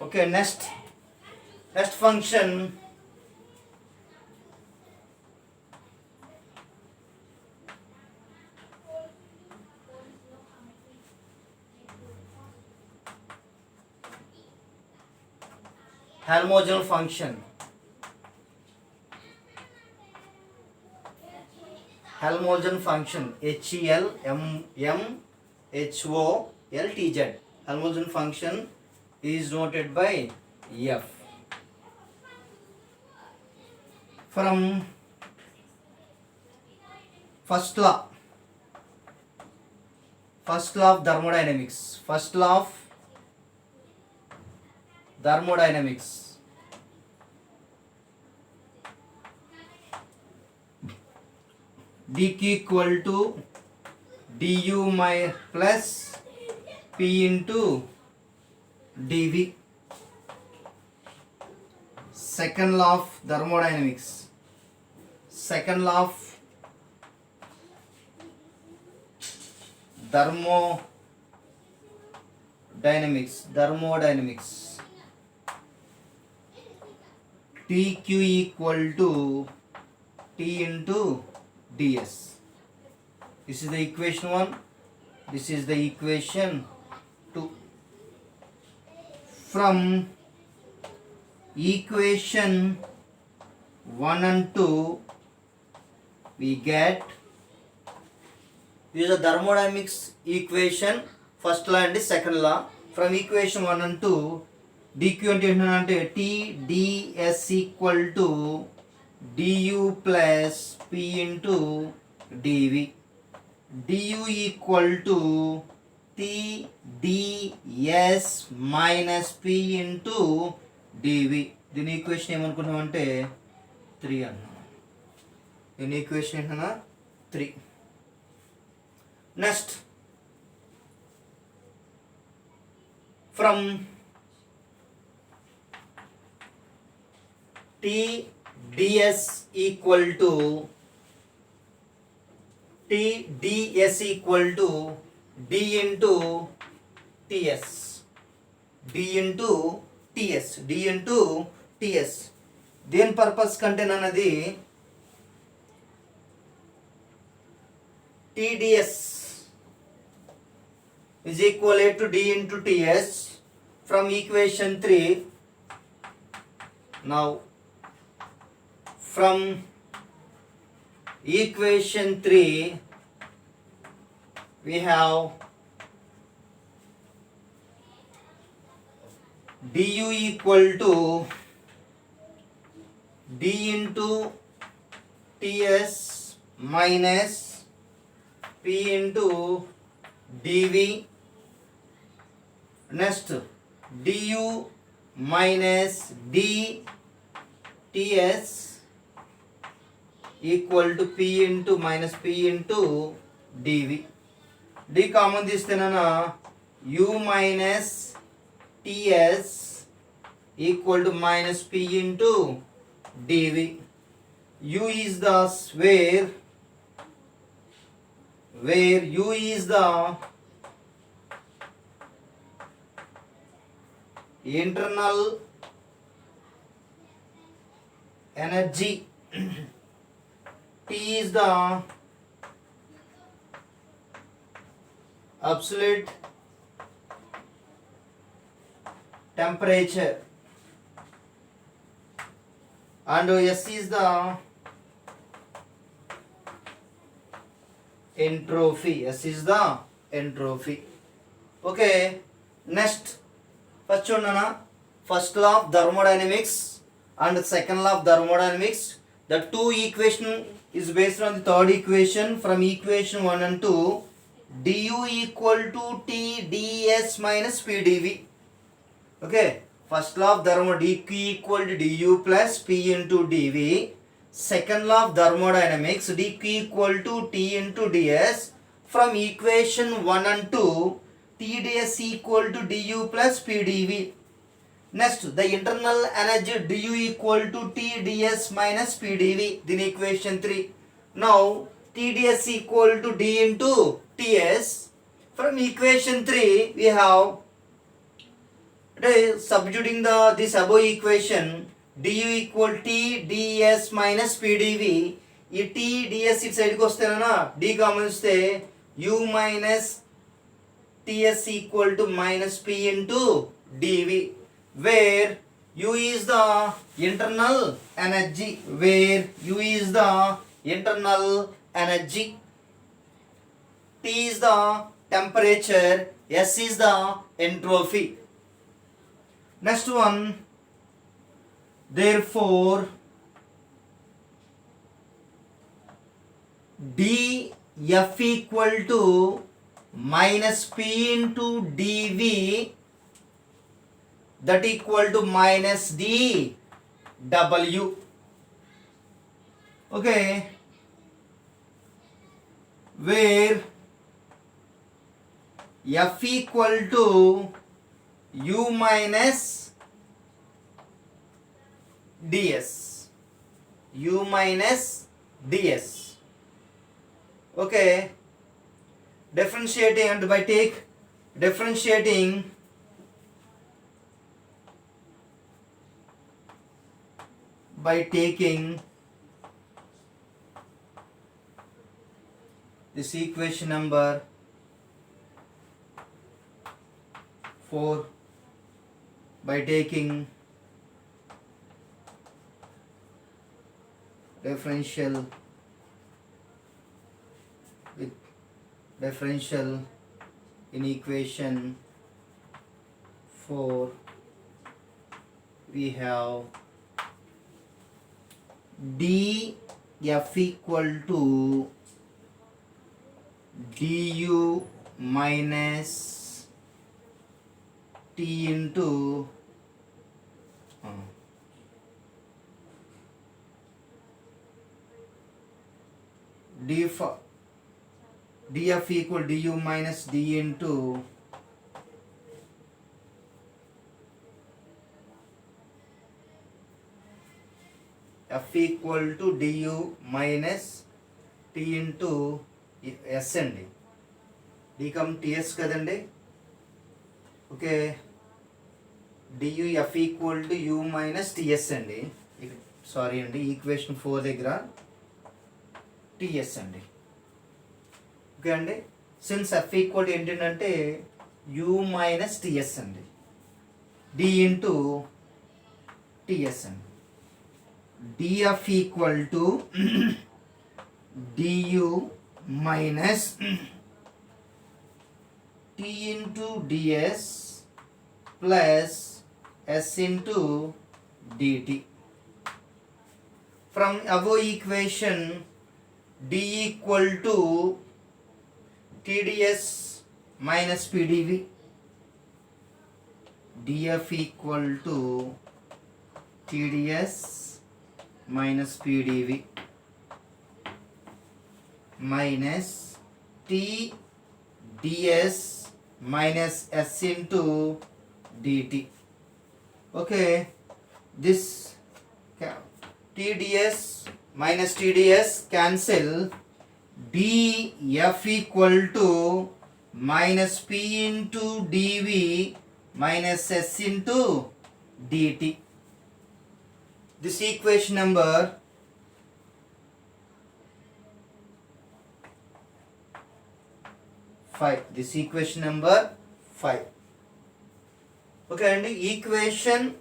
Okay, next function, Helmholtz function. Helmholtz function, Helmholtz. Helmholtz function is noted by F. From first law of thermodynamics. First law of thermodynamics. dq equal to du plus p into dv. Second law of thermodynamics. Second law of thermodynamics. dq equal to t into ds. This is the equation 1. This is the equation 2. From equation 1 and 2 we get, use the thermodynamics equation, first law and second law. From equation 1 and 2 dq అంటే t ds equal to du plus p into dv. du equal to t ds minus p into dv. దీని equation ఏమనుకున్నామంటే 3 అన్నాం. దీని equation ఏంటన్నా 3. Next from t ds equal to d into ts. దేని purpose కంటే నన్నది tds is equal to d into ts from equation 3. Now from equation 3 we have du equal to d into ts minus p into dv. Next du minus dts equal to p into minus p into dv. d common తీస్తేనా u minus ts equal to minus p into dv. u is the where u is the internal energy, t is the absolute temperature, and s is the entropy. Okay, next first చూడనా, first law of thermodynamics and second law of thermodynamics. The two equation is based on the third equation. From equation 1 and 2 du equal to t ds minus p dv. Okay, first law of dq equal to du plus p into dv. Second law of thermodynamics, dq equal to t into ds. From equation 1 and 2 t ds equal to du plus p dv. Next, the internal energy du equal to t ds minus p dv. Then equation 3. Now t ds equal to d into ts. From equation 3 we have అంటే substituting this above equation du equal T DS minus PDV. ఈ T DS ఇటు సైడ్కి వస్తేనా D common వస్తే U minus TS equal to minus P into DV, where u is the internal energy, where u is the internal energy, t is the temperature, s is the entropy. Next one, therefore dF equal to minus p into dv, that equal to minus dw. Okay, where F equal to u minus ds, u minus ds. Okay, differentiating, and by take differentiating by taking this equation number 4, by taking differential with differential in equation 4, we have dF equal to du minus t into dF equal du minus d into F equal to du minus t into s అండి, d come ts కదండి. Okay, du F equal to u minus ts అండి. Sorry అండి, equation 4 దగ్గర ts అండి. Okay అండి, since F equal ఏంటంటే u minus ts అండి, d into ts అండి. dF equal to du minus t into ds plus s into dt. From above equation, d equal to tds minus pdv, dF equal to tds minus pdv minus t ds minus s into dt. Okay, this tds minus tds cancel, df equal to minus p into dv minus s into dt. This equation number 5. This equation number 5. Okay, and equation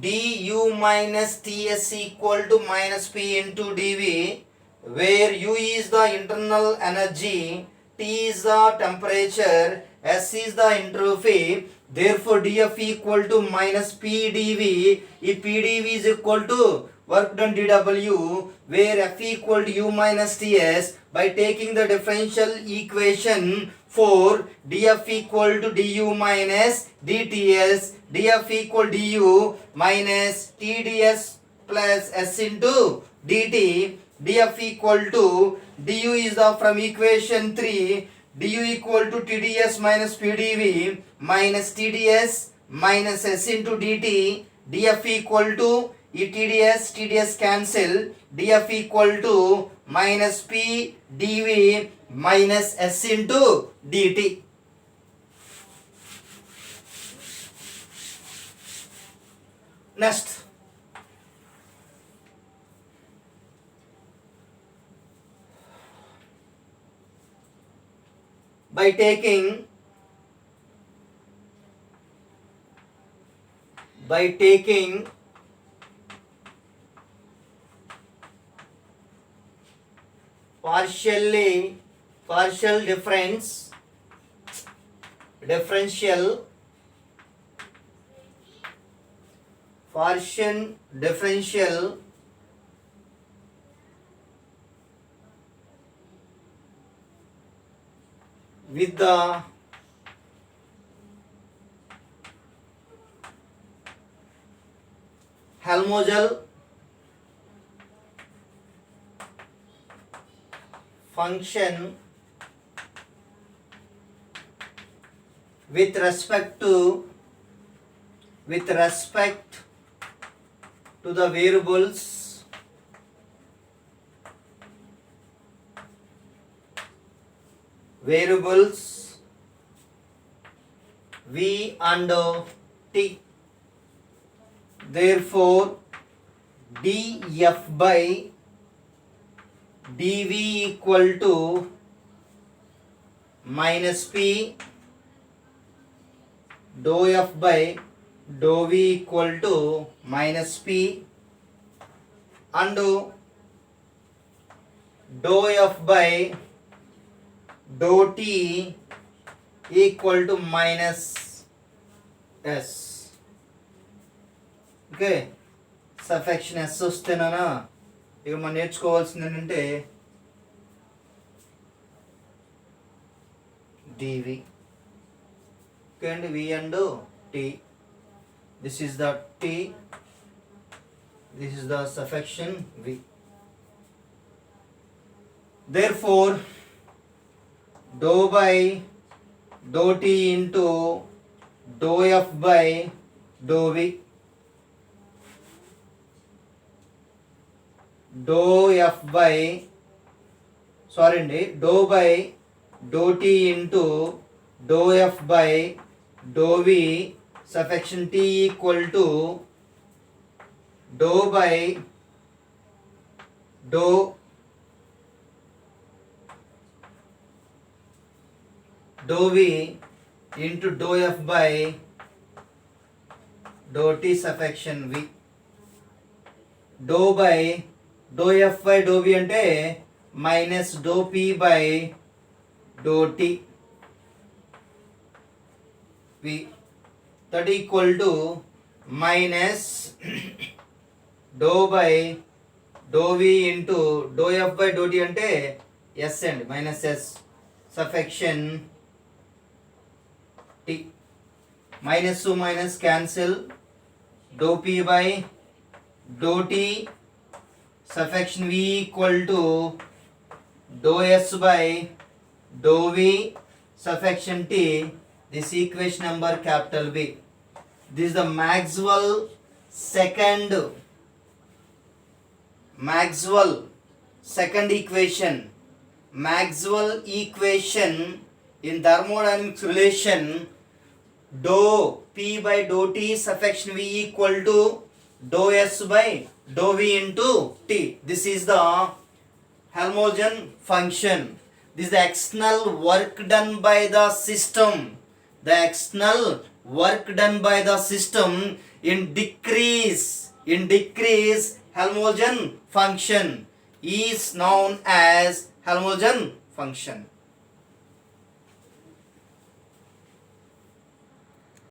du minus ts equal to minus p into dv, where u is the internal energy, t is the temperature, s is the entropy. Therefore df equal to minus p dv. If p dv is equal to work done dw, where f equal to u minus ts. By taking the differential equation 4, df equal to du minus dts, df equal du minus tds plus s into dt, df equal to du is the from equation 3, du equal to tds minus pdv minus tds minus s into dt, df equal to tds cancel, df equal to minus p dv minus s into dt. Next, by taking partial differential with the Helmholtz function with respect to the variables v and t. Therefore, df by dv equal to minus p, dou f by dou v equal to minus p, and dou f by dou t equal to minus s. Okay, సఫెక్షన్ S వస్తేనా ఇక మనం నేర్చుకోవాల్సింది ఏంటంటే DV. Okay అండి, V and T. This is the T, this is the సఫెక్షన్ V. Therefore, dou by dou t into dou f by dou v, dou by dou t into dou f by dou v suffixation t equal to dou by dou v into dou f by dou t suffixation v. dou by dou f by dou v అంటే minus dou p by dou t v, that equal to minus dou by dou v into dou f by dou t అంటే s అండి, minus s సఫిక్షన్ t. Minus to minus cancel, dou p by dou t suffixation v equal to dou s by dou v suffixation t. This equation number capital B. This is the Maxwell equation. Maxwell equation in thermodynamics relation, dou p by dou t suffixation v equal to dou s by dou v into t. This is the Helmholtz function. This is the external work done by the system. The external work done by the system in decrease Helmholtz function is known as Helmholtz function.